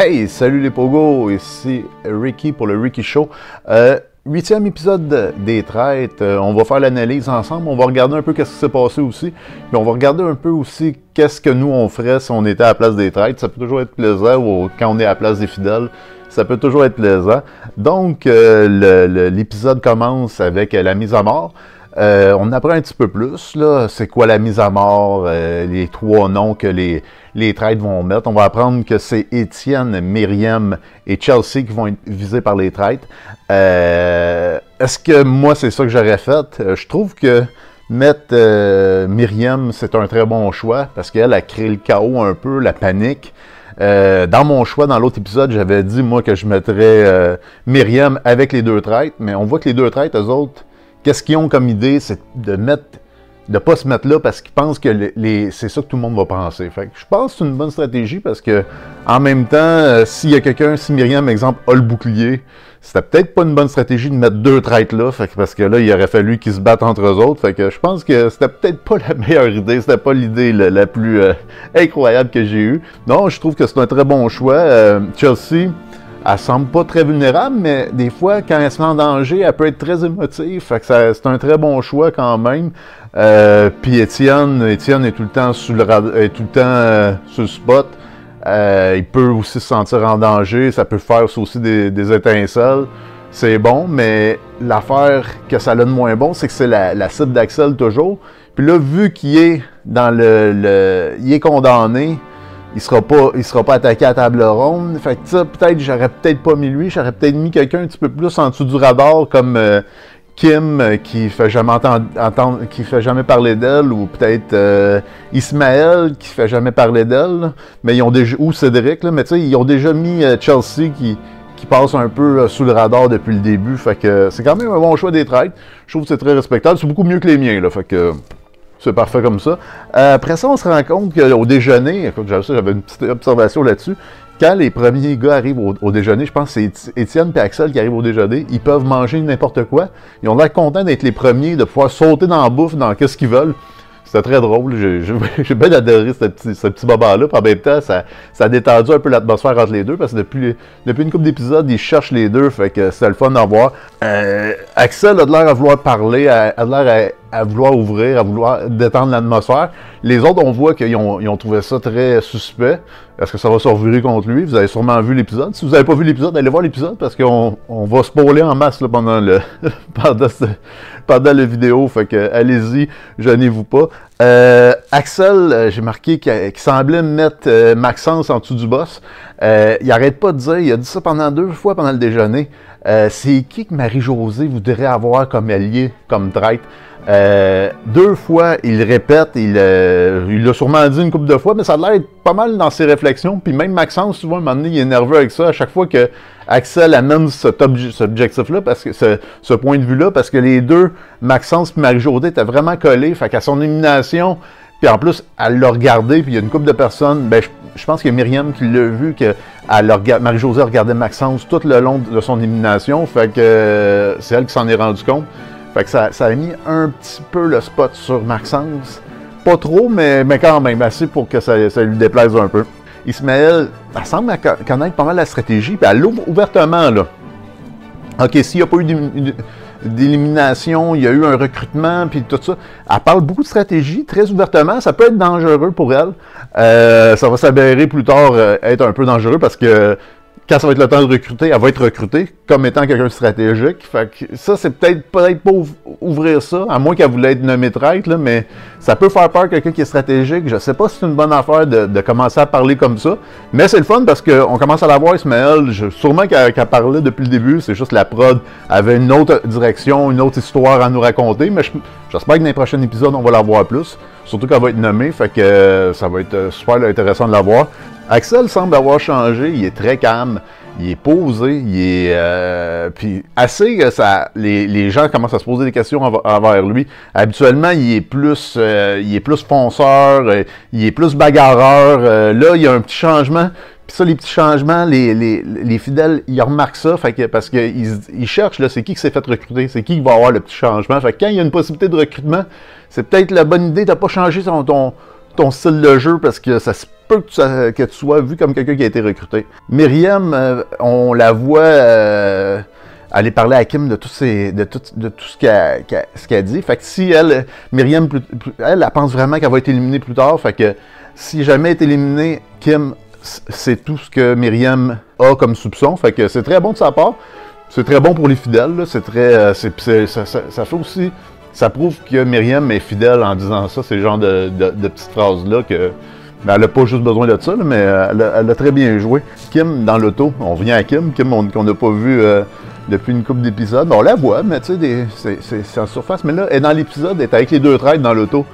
Hey, salut les pogos, ici Ricky pour le Ricky Show. 8e épisode des traites, on va faire l'analyse ensemble, on va regarder un peu qu'est-ce qui s'est passé aussi, puis on va regarder un peu aussi qu'est-ce que nous on ferait si on était à la place des traites. Ça peut toujours être plaisant, ou quand on est à la place des fidèles, ça peut toujours être plaisant. Donc, l'épisode commence avec la mise à mort. On apprend un petit peu plus, là, c'est quoi la mise à mort, les trois noms que les traites vont mettre. On va apprendre que c'est Étienne, Myriam et Chelsea qui vont être visés par les traites. Est-ce que moi, c'est ça que j'aurais fait? Je trouve que mettre Myriam, c'est un très bon choix, parce qu'elle a créé le chaos un peu, la panique. Dans mon choix, dans l'autre épisode, j'avais dit, moi, que je mettrais Myriam avec les deux traites, mais on voit que les deux traites, eux autres, qu'est-ce qu'ils ont comme idée, c'est de pas se mettre là parce qu'ils pensent que c'est ça que tout le monde va penser. Fait que je pense que c'est une bonne stratégie parce que, en même temps, s'il y a quelqu'un, si Myriam, exemple, a le bouclier, c'était peut-être pas une bonne stratégie de mettre deux traites là, parce que là, il aurait fallu qu'ils se battent entre eux autres. Fait que je pense que c'était peut-être pas la meilleure idée, c'était pas l'idée la plus incroyable que j'ai eue. Non, je trouve que c'est un très bon choix. Chelsea, elle semble pas très vulnérable, mais des fois, quand elle se met en danger, elle peut être très émotive. Fait que c'est un très bon choix quand même. Puis Étienne est tout le temps sur le spot. Il peut aussi se sentir en danger. Ça peut faire aussi des étincelles. C'est bon, mais l'affaire que ça donne moins bon, c'est que c'est la cible d'Axel toujours. Puis là, vu qu'il est dans il est condamné, il sera pas attaqué à table ronde. Fait que ça, j'aurais peut-être pas mis lui, j'aurais peut-être mis quelqu'un un petit peu plus en dessous du radar, comme Kim, qui fait jamais parler d'elle, ou peut-être Ismaël, qui fait jamais parler d'elle, mais ils ont déjà, ou Cédric, là, mais tu sais, ils ont déjà mis Chelsea, qui passe un peu sous le radar depuis le début. Fait que c'est quand même un bon choix des traites. Je trouve que c'est très respectable. C'est beaucoup mieux que les miens, là. Fait que c'est parfait comme ça. Après ça, on se rend compte qu'au déjeuner, écoute, j'avais une petite observation là-dessus, quand les premiers gars arrivent au déjeuner, je pense que c'est Étienne et Axel qui arrivent au déjeuner, ils peuvent manger n'importe quoi. Ils ont l'air contents d'être les premiers, de pouvoir sauter dans la bouffe, dans qu'est-ce qu'ils veulent. C'était très drôle. J'ai bien adoré ce petit baba-là. En même temps, ça a détendu un peu l'atmosphère entre les deux, parce que depuis une couple d'épisodes, ils cherchent les deux, fait que c'était le fun d'en voir. Axel a de l'air à vouloir parler, a de l'air à vouloir ouvrir, à vouloir détendre l'atmosphère. Les autres, on voit qu'ils ont trouvé ça très suspect. Est-ce que ça va se revirer contre lui? Vous avez sûrement vu l'épisode. Si vous n'avez pas vu l'épisode, allez voir l'épisode, parce qu'on va spoiler en masse là, pendant la vidéo. Fait que allez-y, gênez-vous pas. Axel, j'ai marqué qu'il semblait mettre Maxence en dessous du boss. Il arrête pas de dire, il a dit ça pendant 2 fois pendant le déjeuner. C'est qui que Marie-Josée voudrait avoir comme allié, comme traite? 2 fois, il répète, il l'a sûrement dit une couple de fois, mais ça a l'air pas mal dans ses réflexions. Puis même Maxence, souvent, à un moment donné, il est nerveux avec ça à chaque fois que Axel amène cet objectif-là, parce que ce point de vue-là, parce que les deux, Maxence et Marie-Josée, étaient vraiment collés. Fait qu'à son élimination, puis en plus, elle l'a regardé, puis il y a une couple de personnes, ben je pense qu'il y a Myriam qui l'a vu, que Marie-Josée regardait Maxence tout le long de son élimination. Fait que c'est elle qui s'en est rendu compte. Fait que ça a mis un petit peu le spot sur Maxence. Pas trop, mais quand même, assez pour que ça lui déplaise un peu. Ismaël, elle semble connaître pas mal la stratégie, puis elle l'ouvre ouvertement, là. OK, s'il n'y a pas eu d'élimination, il y a eu un recrutement, puis tout ça. Elle parle beaucoup de stratégie, très ouvertement. Ça peut être dangereux pour elle. Ça va s'avérer plus tard être un peu dangereux, parce que quand ça va être le temps de recruter, elle va être recrutée comme étant quelqu'un de stratégique. Fait que ça, c'est peut-être pas ouvrir ça, à moins qu'elle voulait être nommée traite, là, mais ça peut faire peur quelqu'un qui est stratégique. Je sais pas si c'est une bonne affaire de commencer à parler comme ça, mais c'est le fun parce qu'on commence à la voir, Ismaël. Sûrement qu'elle parlait depuis le début, c'est juste la prod avait une autre direction, une autre histoire à nous raconter, mais j'espère que dans les prochains épisodes, on va la voir plus. Surtout qu'elle va être nommée, fait que ça va être super intéressant de la voir. Axel semble avoir changé, il est très calme, il est posé, il est... puis assez que les gens commencent à se poser des questions envers lui. Habituellement, il est plus fonceur, il est plus bagarreur. Là, il y a un petit changement. Puis ça, les petits changements, les fidèles, ils remarquent ça, fait que, parce qu'ils cherchent, là, c'est qui s'est fait recruter, c'est qui va avoir le petit changement. Fait que quand il y a une possibilité de recrutement, c'est peut-être la bonne idée de ne pas changer ton style de jeu parce que ça se peut que tu sois vu comme quelqu'un qui a été recruté. Myriam, on la voit aller parler à Kim de tout ce qu'elle dit. Fait que si Myriam, elle pense vraiment qu'elle va être éliminée plus tard. Fait que si jamais elle est éliminée, Kim, c'est tout ce que Myriam a comme soupçon. Fait que c'est très bon de sa part. C'est très bon pour les fidèles. Là. C'est très, ça fait aussi... Ça prouve que Myriam est fidèle en disant ça. C'est le genre de petites phrases-là que... Mais elle n'a pas juste besoin de ça, là, mais elle a très bien joué. Kim, dans l'auto, on vient à Kim qu'on n'a pas vu depuis une couple d'épisodes. On la voit, mais tu sais, c'est en surface. Mais là, elle est dans l'épisode, elle est avec les deux traîtres dans l'auto.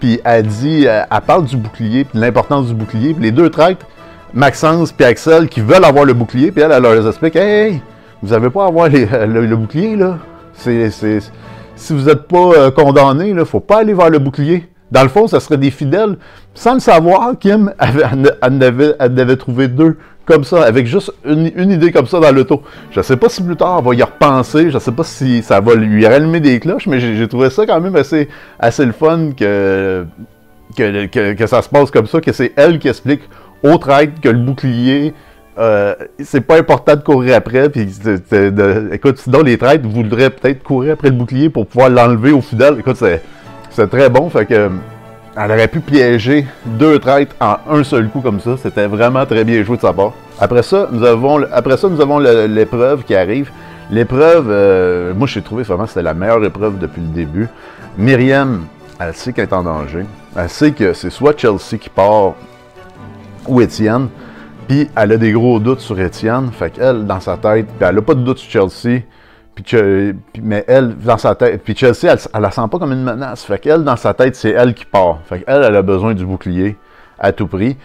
Puis elle dit, elle parle du bouclier, puis de l'importance du bouclier. Puis les deux traîtres, Maxence puis Axel, qui veulent avoir le bouclier, puis elle leur explique, hey, vous n'avez pas à avoir le bouclier, là. Si vous n'êtes pas condamné, il ne faut pas aller vers le bouclier. Dans le fond, ça serait des fidèles. Sans le savoir, Kim, elle devait trouver deux comme ça, avec juste une idée comme ça dans l'auto. Je ne sais pas si plus tard, elle va y repenser. Je ne sais pas si ça va lui rallumer des cloches, mais j'ai trouvé ça quand même assez le fun que ça se passe comme ça, que c'est elle qui explique au traître que le bouclier... c'est pas important de courir après, puis écoute, sinon les traîtres voudraient peut-être courir après le bouclier pour pouvoir l'enlever aux fidèles. Écoute, c'est très bon, fait que elle aurait pu piéger deux traîtres en un seul coup comme ça. C'était vraiment très bien joué de sa part. Après ça, nous avons l'épreuve qui arrive. L'épreuve, moi j'ai trouvé vraiment que c'était la meilleure épreuve depuis le début. Myriam, elle sait qu'elle est en danger. Elle sait que c'est soit Chelsea qui part ou Étienne. Puis elle a des gros doutes sur Étienne, fait qu'elle, dans sa tête, puis elle a pas de doute sur Chelsea, mais elle, dans sa tête, puis Chelsea, elle la sent pas comme une menace, fait qu'elle, dans sa tête, c'est elle qui part. Fait qu'elle, elle a besoin du bouclier à tout prix.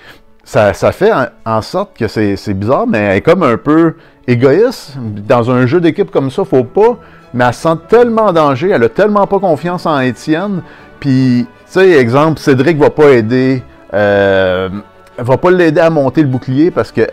Ça fait en sorte que c'est bizarre, mais elle est comme un peu égoïste. Dans un jeu d'équipe comme ça, faut pas, mais elle se sent tellement en danger, elle a tellement pas confiance en Étienne, puis, tu sais, exemple, Cédric va pas aider... Elle va pas l'aider à monter le bouclier parce que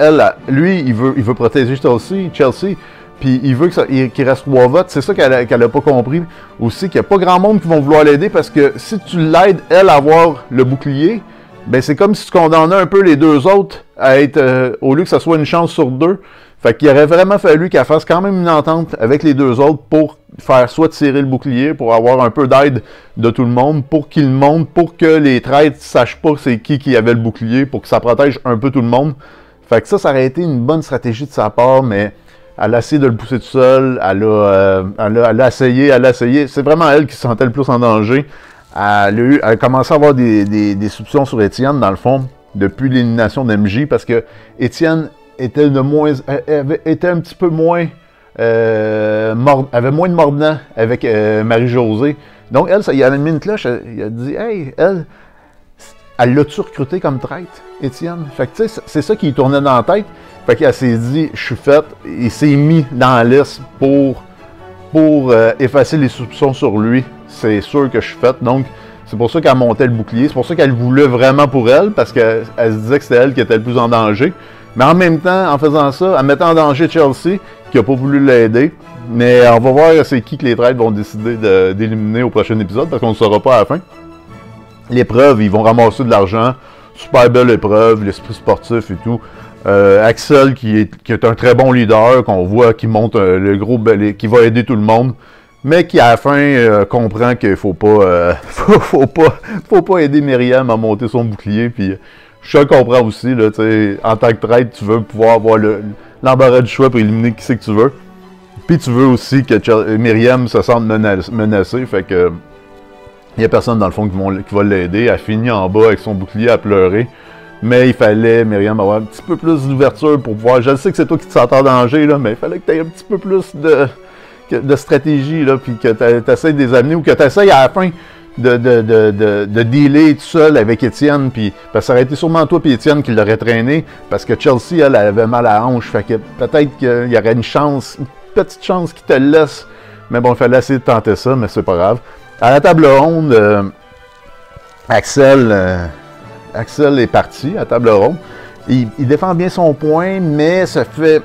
lui, il veut protéger Chelsea, puis il veut qu'il reste 3 votes. C'est ça qu'elle a pas compris aussi, qu'il n'y a pas grand monde qui vont vouloir l'aider parce que si tu l'aides, elle, à avoir le bouclier, ben c'est comme si tu condamnais un peu les deux autres à être, au lieu que ça soit une chance sur 2. Fait qu'il aurait vraiment fallu qu'elle fasse quand même une entente avec les deux autres pour faire soit tirer le bouclier, pour avoir un peu d'aide de tout le monde, pour qu'il monte, pour que les traîtres ne sachent pas c'est qui avait le bouclier, pour que ça protège un peu tout le monde. Fait que ça aurait été une bonne stratégie de sa part, mais elle a essayé de le pousser tout seul, elle a essayé. C'est vraiment elle qui se sentait le plus en danger. Elle a commencé à avoir des soupçons sur Étienne, dans le fond, depuis l'élimination d'MJ, parce que Étienne était un petit peu moins... avait moins de mordant avec Marie-Josée. Donc, elle, ça y a mis une cloche. Elle a dit, hey, elle l'a-tu recruté comme traître, Étienne? Fait que, tu sais, c'est ça qui lui tournait dans la tête. Fait qu'elle s'est dit, je suis faite. Il s'est mis dans la liste pour effacer les soupçons sur lui. C'est sûr que je suis faite. Donc, c'est pour ça qu'elle montait le bouclier. C'est pour ça qu'elle voulait vraiment pour elle, parce qu'elle se disait que c'était elle qui était le plus en danger. Mais en même temps, en faisant ça, en mettant en danger Chelsea, qui n'a pas voulu l'aider. Mais on va voir c'est qui que les traîtres vont décider d'éliminer au prochain épisode, parce qu'on ne saura pas à la fin. L'épreuve, ils vont ramasser de l'argent. Super belle épreuve, l'esprit sportif et tout. Axel, qui est un très bon leader, qu'on voit qui monte le gros balai, qui va aider tout le monde. Mais qui, à la fin, comprend qu'il faut pas aider Myriam à monter son bouclier. Puis, je le comprends aussi, là, en tant que traître, tu veux pouvoir avoir l'embarras du choix pour éliminer qui c'est que tu veux. Puis tu veux aussi que Myriam se sente menacée, fait que il n'y a personne dans le fond qui va l'aider. Elle finit en bas avec son bouclier à pleurer. Mais il fallait, Myriam, avoir un petit peu plus d'ouverture pour pouvoir... Je sais que c'est toi qui te sens en danger, là, mais il fallait que tu aies un petit peu plus de stratégie, là, puis que tu essaies de les amener, ou que tu essaies à la fin de dealer tout seul avec Étienne, puis parce que ça aurait été sûrement toi et Étienne qui l'aurait traîné, parce que Chelsea, elle avait mal à la hanche, fait que peut-être qu'il y aurait une petite chance qui te laisse, mais bon, il fallait essayer de tenter ça, mais c'est pas grave. À la table ronde, Axel est parti à la table ronde. Il défend bien son point, mais se fait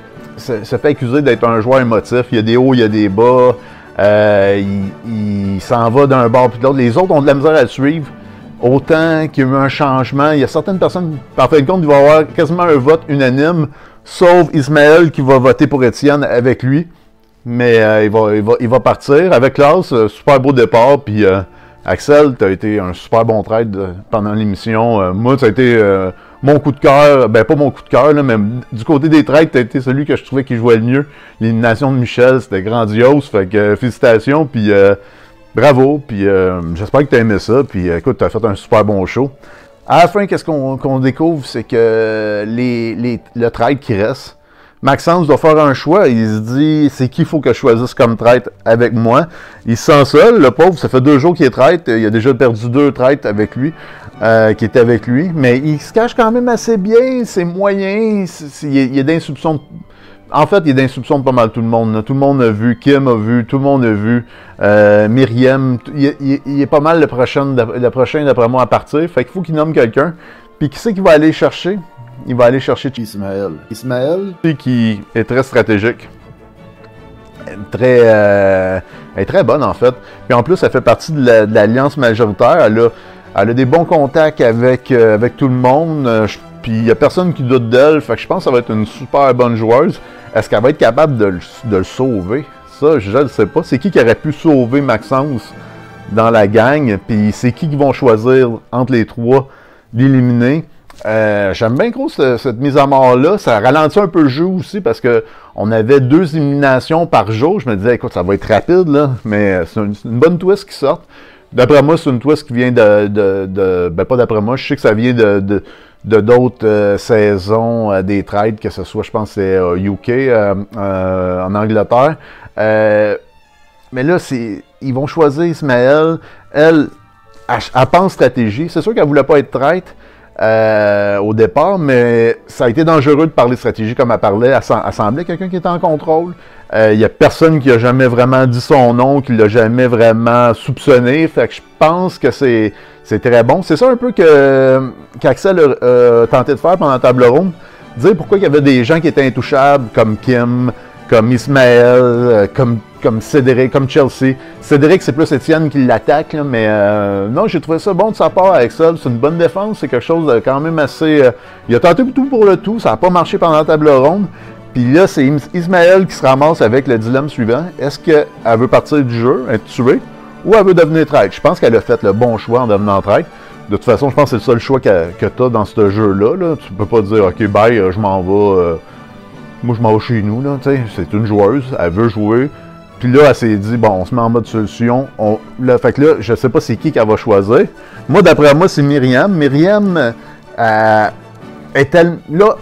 accuser d'être un joueur émotif. Il y a des hauts, il y a des bas. Il s'en va d'un bord puis de l'autre. Les autres ont de la misère à le suivre. autant qu'il y a eu un changement. Il y a certaines personnes, en fin de compte, il va y avoir quasiment un vote unanime, sauf Ismaël qui va voter pour Étienne avec lui. Mais il va partir. Avec Klaus, super beau départ. Puis Axel, tu as été un super bon trade pendant l'émission. Moi, ça a été mon coup de cœur. Ben, pas mon coup de cœur, là, mais du côté des trades, tu as été celui que je trouvais qui jouait le mieux. L'élimination de Michel, c'était grandiose. Fait que félicitations. Puis bravo. Puis j'espère que tu as aimé ça. Puis écoute, tu as fait un super bon show. À la fin, qu'est-ce qu'on découvre? C'est que le trade qui reste, Maxence doit faire un choix. Il se dit, c'est qui il faut que je choisisse comme traître avec moi. Il se sent seul, le pauvre. Ça fait 2 jours qu'il est traître. Il a déjà perdu 2 traîtres avec lui, qui étaient avec lui. Mais il se cache quand même assez bien. C'est moyen. Il y a des soupçons. En fait, il y a des soupçons de pas mal tout le monde. Là. Tout le monde a vu. Kim a vu. Tout le monde a vu. Myriam. Il est pas mal le prochain, d'après moi, à partir. Fait qu'il faut qu'il nomme quelqu'un. Puis qui c'est qu'il va aller chercher? Il va aller chercher Ismaël. Ismaël, qui est très stratégique. Elle est très bonne, en fait. Puis en plus, elle fait partie de l'alliance majoritaire. Elle a des bons contacts avec tout le monde. Puis il n'y a personne qui doute d'elle. Fait que je pense que ça va être une super bonne joueuse. Est-ce qu'elle va être capable de le sauver? Ça, je ne sais pas. C'est qui aurait pu sauver Maxence dans la gang? Puis c'est qui vont choisir entre les 3 d'éliminer? J'aime bien gros cette mise à mort-là. Ça ralentit un peu le jeu aussi parce qu'on avait 2 éliminations par jour. Je me disais, écoute, ça va être rapide, là. Mais c'est une bonne twist qui sort. D'après moi, c'est une twist qui vient ben, pas d'après moi, je sais que ça vient de d'autres saisons des trades, que ce soit, je pense, c'est UK, en Angleterre. Mais là, ils vont choisir Ismaël. Elle pense stratégie. C'est sûr qu'elle ne voulait pas être traître. Au départ, mais ça a été dangereux de parler stratégie comme elle parlait. Elle semblait quelqu'un qui était en contrôle. Il n'y a personne qui a jamais vraiment dit son nom, qui l'a jamais vraiment soupçonné. Fait que je pense que c'est très bon. C'est ça un peu qu'Axel a tenté de faire pendant Table Ronde. Dire pourquoi il y avait des gens qui étaient intouchables, comme Kim, comme Ismaël, comme Cédric, comme Chelsea. Cédric, c'est plus Étienne qui l'attaque, mais non, j'ai trouvé ça bon de sa part avec ça. C'est une bonne défense, c'est quelque chose de quand même assez... il a tenté tout pour le tout, ça n'a pas marché pendant la table ronde. Puis là, c'est Ismaël qui se ramasse avec le dilemme suivant. Est-ce qu'elle veut partir du jeu, être tuée, ou elle veut devenir traître? Je pense qu'elle a fait le bon choix en devenant traître. De toute façon, je pense que c'est le seul choix que tu as dans ce jeu-là. Là. Tu peux pas dire, OK, bye, je m'en vais... moi, je m'en vais chez nous, là, tu sais. C'est une joueuse, elle veut jouer. Puis là, elle s'est dit, bon, on se met en mode solution. Fait que là, je sais pas c'est qui qu'elle va choisir. Moi, d'après moi, c'est Myriam. Myriam, est-elle... Là,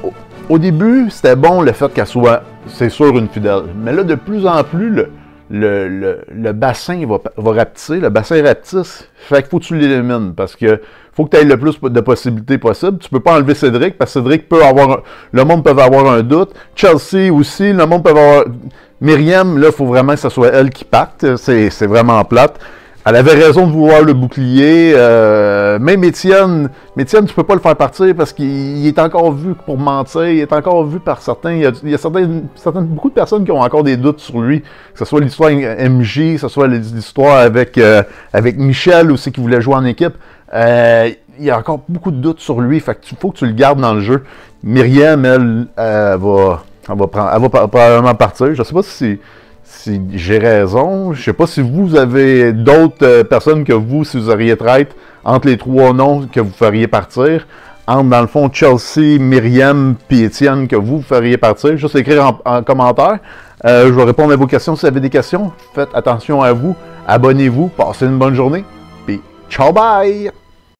au début, c'était bon le fait qu'elle soit, c'est sûr, une fidèle. Mais là, de plus en plus, le bassin va rapetisser, le bassin rapetisse. Fait qu'il faut que tu l'élimines parce que faut que tu aies le plus de possibilités possible. Tu peux pas enlever Cédric parce que Cédric peut avoir... Le monde peut avoir un doute. Chelsea aussi, le monde peut avoir... Myriam, là, il faut vraiment que ce soit elle qui parte. C'est vraiment plate. Elle avait raison de vouloir le bouclier. Même Étienne, tu peux pas le faire partir parce qu'il est encore vu pour mentir. Il est encore vu par certains. Il y a beaucoup de personnes qui ont encore des doutes sur lui. Que ce soit l'histoire MJ, que ce soit l'histoire avec Michel aussi qui voulait jouer en équipe. Il y a encore beaucoup de doutes sur lui. Fait qu'il faut que tu le gardes dans le jeu. Myriam, elle va probablement partir. Je sais pas si j'ai raison. Je sais pas si vous avez d'autres personnes que vous, si vous auriez traître entre les 3 noms que vous feriez partir. Entre, dans le fond, Chelsea, Myriam puis Étienne que vous feriez partir. Juste écrire en commentaire. Je vais répondre à vos questions si vous avez des questions. Faites attention à vous. Abonnez-vous. Passez une bonne journée. Puis ciao, bye!